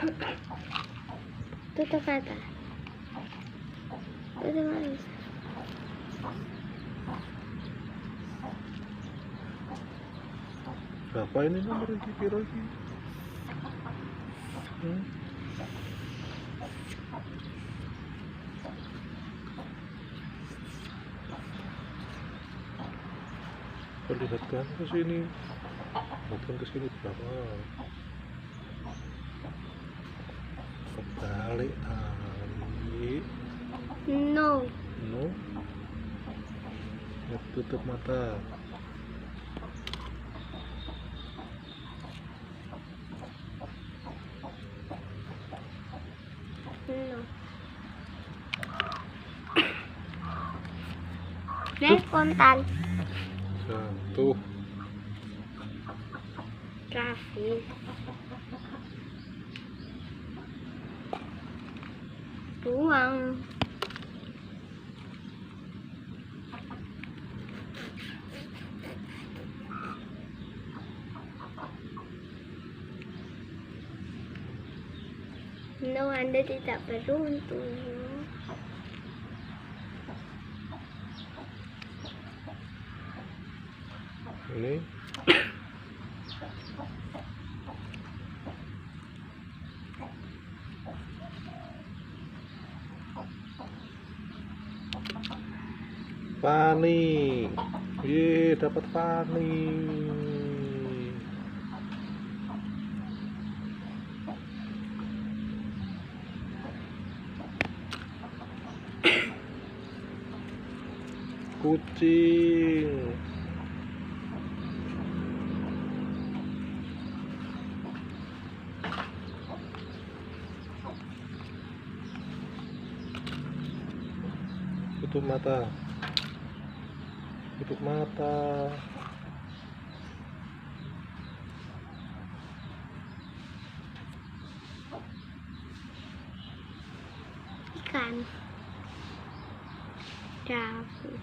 Tutup mata. Tutup mata. Berapa ini nomor iki piro iki? Perlihatkan ke sini. Perlihatkan ke sini berapa? Kebalik tarik. No. No. Tutup mata. No. Naik kontan. 1. Traffic. 2. No, Anda tidak beruntung. Ini Fani. Ye, dapat Fani. Kucing. Tutup mata. Tutup mata. Ikan. Traffic.